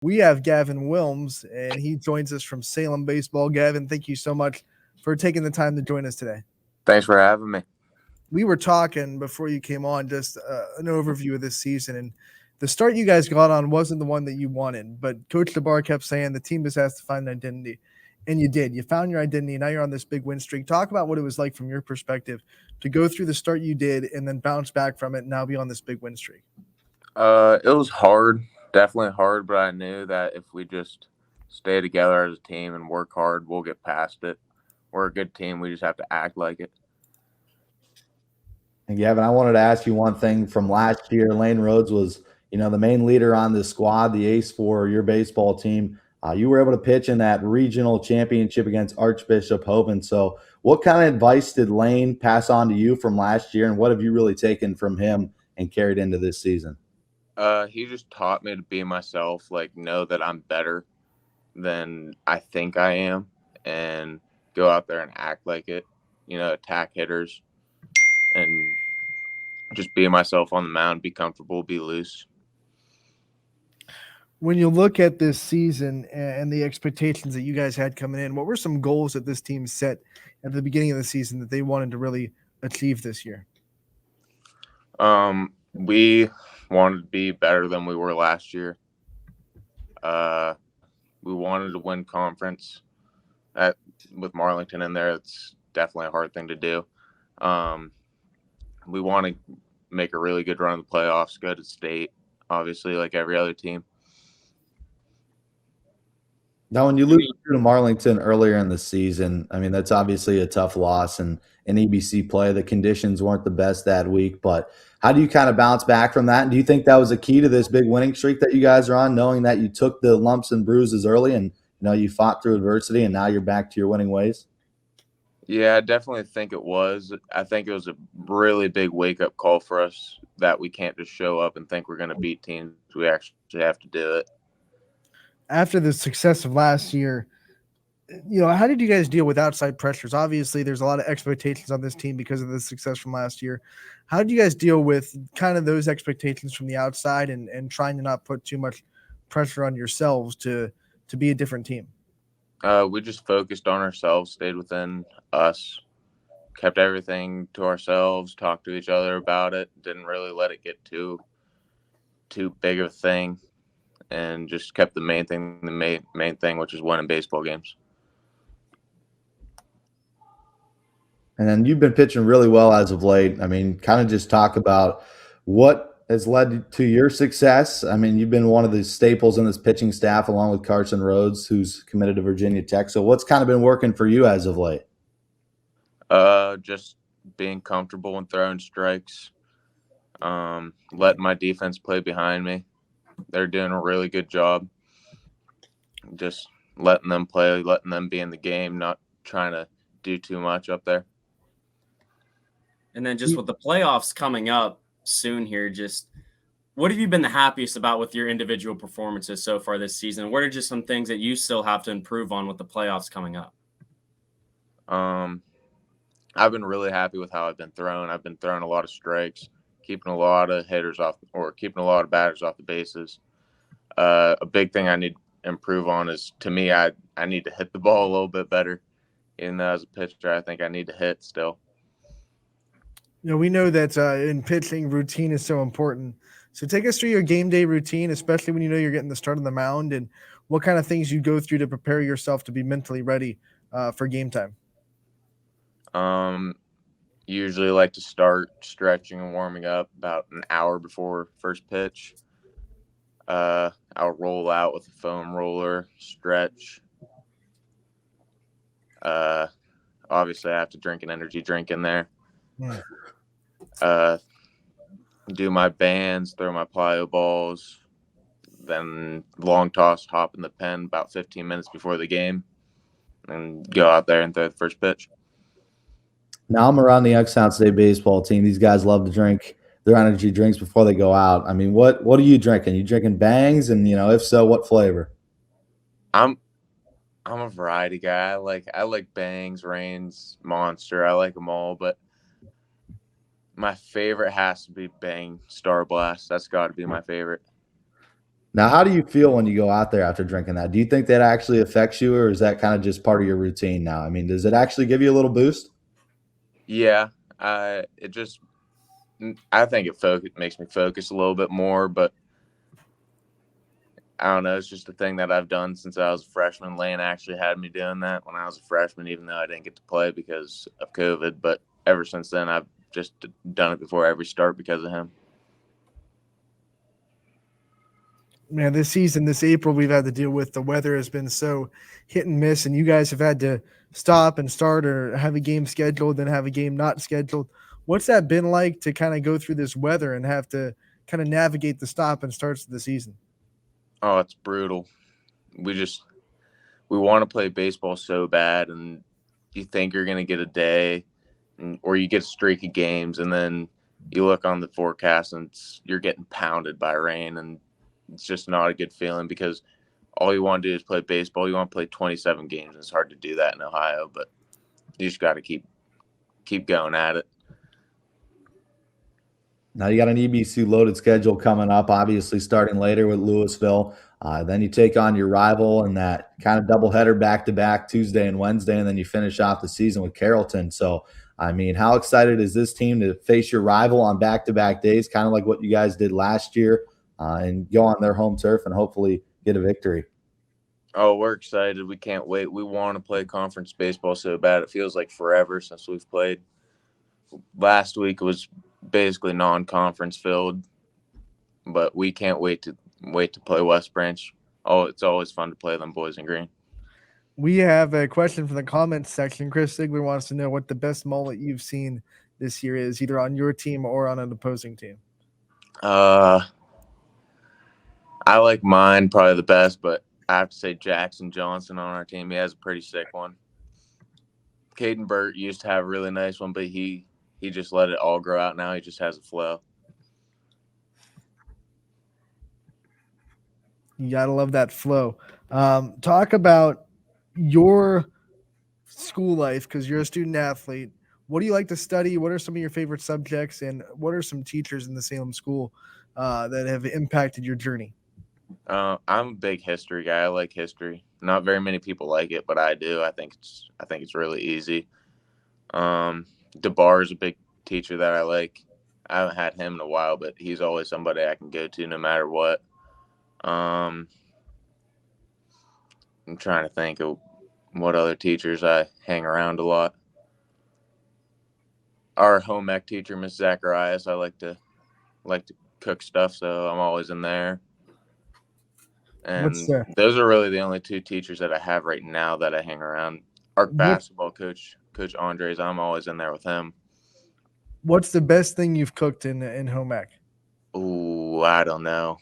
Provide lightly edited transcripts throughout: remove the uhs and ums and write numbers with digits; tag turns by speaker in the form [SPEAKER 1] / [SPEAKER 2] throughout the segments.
[SPEAKER 1] We have Gavin Wilms, and he joins us from Salem Baseball. Gavin, thank you so much for taking the time to join us today.
[SPEAKER 2] Thanks for having me.
[SPEAKER 1] We were talking before you came on, just an overview of this season, and the start you guys got on wasn't the one that you wanted, but Coach DeBar kept saying the team just has to find an identity, and you did. You found your identity. Now you're on this big win streak. Talk about what it was like from your perspective to go through the start you did and then bounce back from it and now be on this big win streak.
[SPEAKER 2] It was hard, definitely hard, but I knew that if we just stay together as a team and work hard, we'll get past it. We're a good team. We just have to act like it.
[SPEAKER 3] And Gavin, I wanted to ask you one thing from last year. Lane Rhodes was, the main leader on the squad, the ace for your baseball team. You were able to pitch in that regional championship against Archbishop Hovind. So what kind of advice did Lane pass on to you from last year, and what have you really taken from him and carried into this season?
[SPEAKER 2] He just taught me to be myself, like know that I'm better than I think I am, and go out there and act like it, attack hitters and just be myself on the mound, be comfortable, be loose.
[SPEAKER 1] When you look at this season and the expectations that you guys had coming in, what were some goals that this team set at the beginning of the season that they wanted to really achieve this year?
[SPEAKER 2] We wanted to be better than we were last year. We wanted to win conference. That with Marlington in there, it's definitely a hard thing to do. We want to make a really good run in the playoffs, go to state, obviously, like every other team.
[SPEAKER 3] Now, when you lose to Marlington earlier in the season, I mean, that's obviously a tough loss and in EBC play. The conditions weren't the best that week, but how do you kind of bounce back from that? And do you think that was a key to this big winning streak that you guys are on, knowing that you took the lumps and bruises early and, you fought through adversity and now you're back to your winning ways?
[SPEAKER 2] Yeah, I definitely think it was. I think it was a really big wake-up call for us that we can't just show up and think we're going to beat teams. We actually have to do it.
[SPEAKER 1] After the success of last year, how did you guys deal with outside pressures? Obviously, there's a lot of expectations on this team because of the success from last year. How did you guys deal with kind of those expectations from the outside and trying to not put too much pressure on yourselves to be a different team?
[SPEAKER 2] We just focused on ourselves, stayed within us, kept everything to ourselves, talked to each other about it, didn't really let it get too big of a thing, and just kept the main thing, which is winning baseball games.
[SPEAKER 3] And then you've been pitching really well as of late. I mean, kind of just talk about what has led to your success. I mean, you've been one of the staples in this pitching staff along with Carson Rhodes, who's committed to Virginia Tech. So what's kind of been working for you as of late?
[SPEAKER 2] Just being comfortable and throwing strikes, letting my defense play behind me. They're doing a really good job. Just letting them play, letting them be in the game, not trying to do too much up there.
[SPEAKER 4] And then just with the playoffs coming up soon here, just what have you been the happiest about with your individual performances so far this season? What are just some things that you still have to improve on with the playoffs coming up?
[SPEAKER 2] I've been really happy with how I've been throwing. I've been throwing a lot of strikes, keeping a lot of hitters off, or keeping a lot of batters off the bases. A big thing I need to improve on is, to me, I need to hit the ball a little bit better. Even though as a pitcher, I think I need to hit still.
[SPEAKER 1] We know that in pitching, routine is so important. So take us through your game day routine, especially when you're getting the start on the mound, and what kind of things you go through to prepare yourself to be mentally ready for game time.
[SPEAKER 2] Usually like to start stretching and warming up about an hour before first pitch. I'll roll out with a foam roller, stretch. Obviously I have to drink an energy drink in there. Do my bands, throw my plyo balls, then long toss, hop in the pen about 15 minutes before the game, and go out there and throw the first pitch.
[SPEAKER 3] Now I'm around the Youngstown State baseball team. These guys love to drink their energy drinks before they go out. I mean, what are you drinking? You drinking Bangs? And, if so, what flavor?
[SPEAKER 2] I'm a variety guy. I like Bangs, Reigns, Monster. I like them all, but my favorite has to be Bang Star Blast. That's got to be my favorite.
[SPEAKER 3] Now, how do you feel when you go out there after drinking that? Do you think that actually affects you, or is that kind of just part of your routine now? I mean, does it actually give you a little boost?
[SPEAKER 2] Yeah, I think it makes me focus a little bit more, but I don't know. It's just a thing that I've done since I was a freshman. Lane actually had me doing that when I was a freshman, even though I didn't get to play because of COVID. But ever since then, I've just done it before every start because of him.
[SPEAKER 1] Man, this season, this April, we've had to deal with the weather has been so hit and miss, and you guys have had to stop and start or have a game scheduled, then have a game not scheduled. What's that been like to kind of go through this weather and have to kind of navigate the stop and starts of the season?
[SPEAKER 2] Oh, it's brutal. We want to play baseball so bad, and you think you're going to get a day or you get a streak of games, and then you look on the forecast and you're getting pounded by rain, and it's just not a good feeling because all you want to do is play baseball. You want to play 27 games. It's hard to do that in Ohio, but you just got to keep going at it.
[SPEAKER 3] Now you got an EBC loaded schedule coming up, obviously starting later with Louisville. Then you take on your rival in that kind of doubleheader back-to-back Tuesday and Wednesday, and then you finish off the season with Carrollton. So, I mean, how excited is this team to face your rival on back-to-back days, kind of like what you guys did last year, and go on their home turf and hopefully get a victory?
[SPEAKER 2] Oh, we're excited. We can't wait. We want to play conference baseball so bad. It feels like forever since we've played. Last week was basically non-conference filled, but we can't wait to play West Branch. Oh, it's always fun to play them boys in green.
[SPEAKER 1] We have a question from the comments section. Chris Sigler wants to know what the best mullet you've seen this year is, either on your team or on an opposing team.
[SPEAKER 2] I like mine probably the best, but I have to say Jackson Johnson on our team. He has a pretty sick one. Caden Burt used to have a really nice one, but he just let it all grow out now. He just has a flow.
[SPEAKER 1] You gotta love that flow. Talk about your school life because you're a student athlete. What do you like to study? What are some of your favorite subjects, and what are some teachers in the Salem school that have impacted your journey?
[SPEAKER 2] I'm a big history guy. I like history. Not very many people like it, but I do. I think it's really easy. Debar is a big teacher that I like. I haven't had him in a while, but he's always somebody I can go to no matter what. I'm trying to think of what other teachers I hang around a lot. Our home ec teacher, Miss Zacharias, I like to cook stuff, so I'm always in there. And those are really the only two teachers that I have right now that I hang around. Our basketball coach, Coach Andres, I'm always in there with him.
[SPEAKER 1] What's the best thing you've cooked in home ec?
[SPEAKER 2] Ooh, I don't know.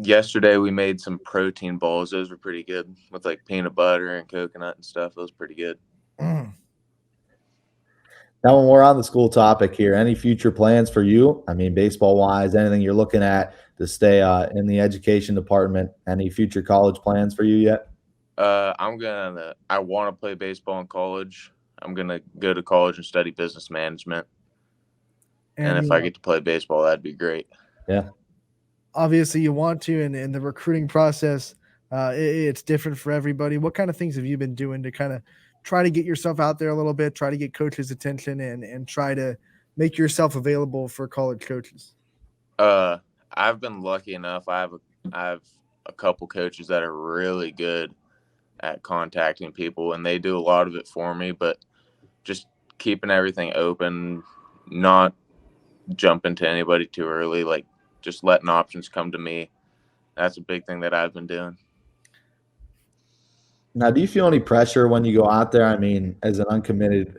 [SPEAKER 2] Yesterday we made some protein balls. Those were pretty good with like peanut butter and coconut and stuff. Those were pretty good.
[SPEAKER 3] Now, when we're on the school topic here, any future plans for you? I mean, baseball-wise, anything you're looking at to stay in the education department? Any future college plans for you yet?
[SPEAKER 2] I want to play baseball in college. I'm going to go to college and study business management. And if I get to play baseball, that'd be great.
[SPEAKER 3] Yeah.
[SPEAKER 1] Obviously, you want to, and in the recruiting process, it's different for everybody. What kind of things have you been doing to kind of try to get yourself out there a little bit, try to get coaches' attention, and try to make yourself available for college coaches?
[SPEAKER 2] I've been lucky enough. I have a couple coaches that are really good at contacting people, and they do a lot of it for me, but just keeping everything open, not jumping to anybody too early, like just letting options come to me. That's a big thing that I've been doing.
[SPEAKER 3] Now, do you feel any pressure when you go out there? I mean, as an uncommitted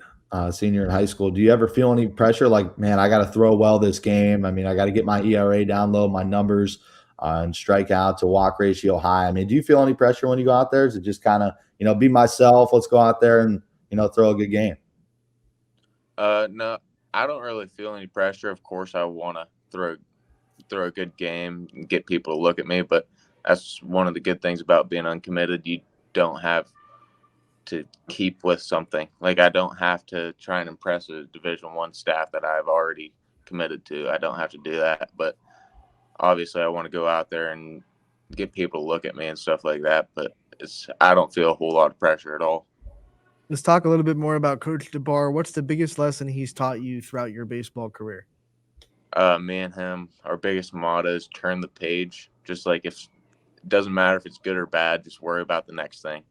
[SPEAKER 3] senior in high school, do you ever feel any pressure like, man, I got to throw well this game? I mean, I got to get my ERA down low, my numbers and strikeout to walk ratio high. I mean, do you feel any pressure when you go out there? Is it just kind of, be myself, let's go out there and, throw a good game?
[SPEAKER 2] No, I don't really feel any pressure. Of course, I want to throw a good game and get people to look at me, but that's one of the good things about being uncommitted. You don't have to keep with something. Like, I don't have to try and impress a Division I staff that I've already committed to. I don't have to do that, but obviously I want to go out there and get people to look at me and stuff like that, but I don't feel a whole lot of pressure at all.
[SPEAKER 1] Let's talk a little bit more about Coach DeBar. What's the biggest lesson he's taught you throughout your baseball career?
[SPEAKER 2] Me and him, our biggest motto is turn the page. Just like, if it doesn't matter if it's good or bad, just worry about the next thing.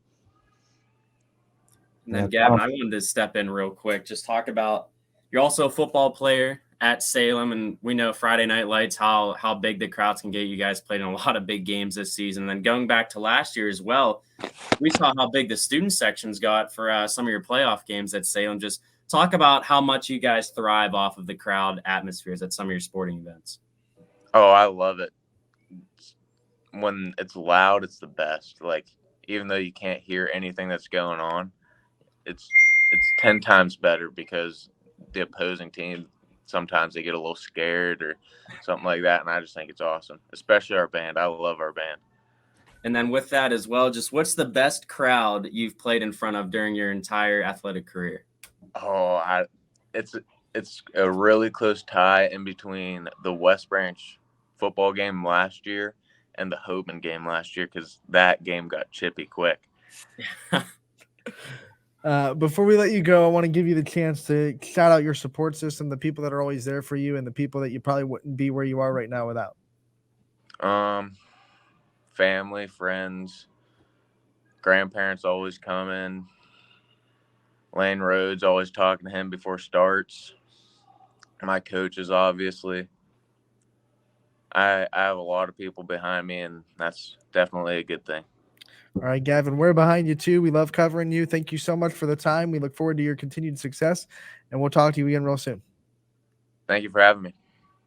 [SPEAKER 4] And then, Gavin, I wanted to step in real quick. Just talk about, you're also a football player at Salem, and we know Friday Night Lights, how big the crowds can get. You guys played in a lot of big games this season. And then going back to last year as well, we saw how big the student sections got for some of your playoff games at Salem. Just talk about how much you guys thrive off of the crowd atmospheres at some of your sporting events.
[SPEAKER 2] Oh, I love it. When it's loud, it's the best. Like, even though you can't hear anything that's going on, it's 10 times better, because the opposing team, sometimes they get a little scared or something like that, and I just think it's awesome, especially our band. I love our band.
[SPEAKER 4] And then with that as well, just what's the best crowd you've played in front of during your entire athletic career?
[SPEAKER 2] Oh, it's a really close tie in between the West Branch football game last year and the Hoban game last year, because that game got chippy quick.
[SPEAKER 1] Before we let you go, I want to give you the chance to shout out your support system, the people that are always there for you, and the people that you probably wouldn't be where you are right now without.
[SPEAKER 2] Family, friends, grandparents always coming. Lane Rhodes, always talking to him before starts. My coaches, obviously. I have a lot of people behind me, and that's definitely a good thing.
[SPEAKER 1] All right, Gavin, we're behind you too. We love covering you. Thank you so much for the time. We look forward to your continued success, and we'll talk to you again real soon.
[SPEAKER 2] Thank you for having me.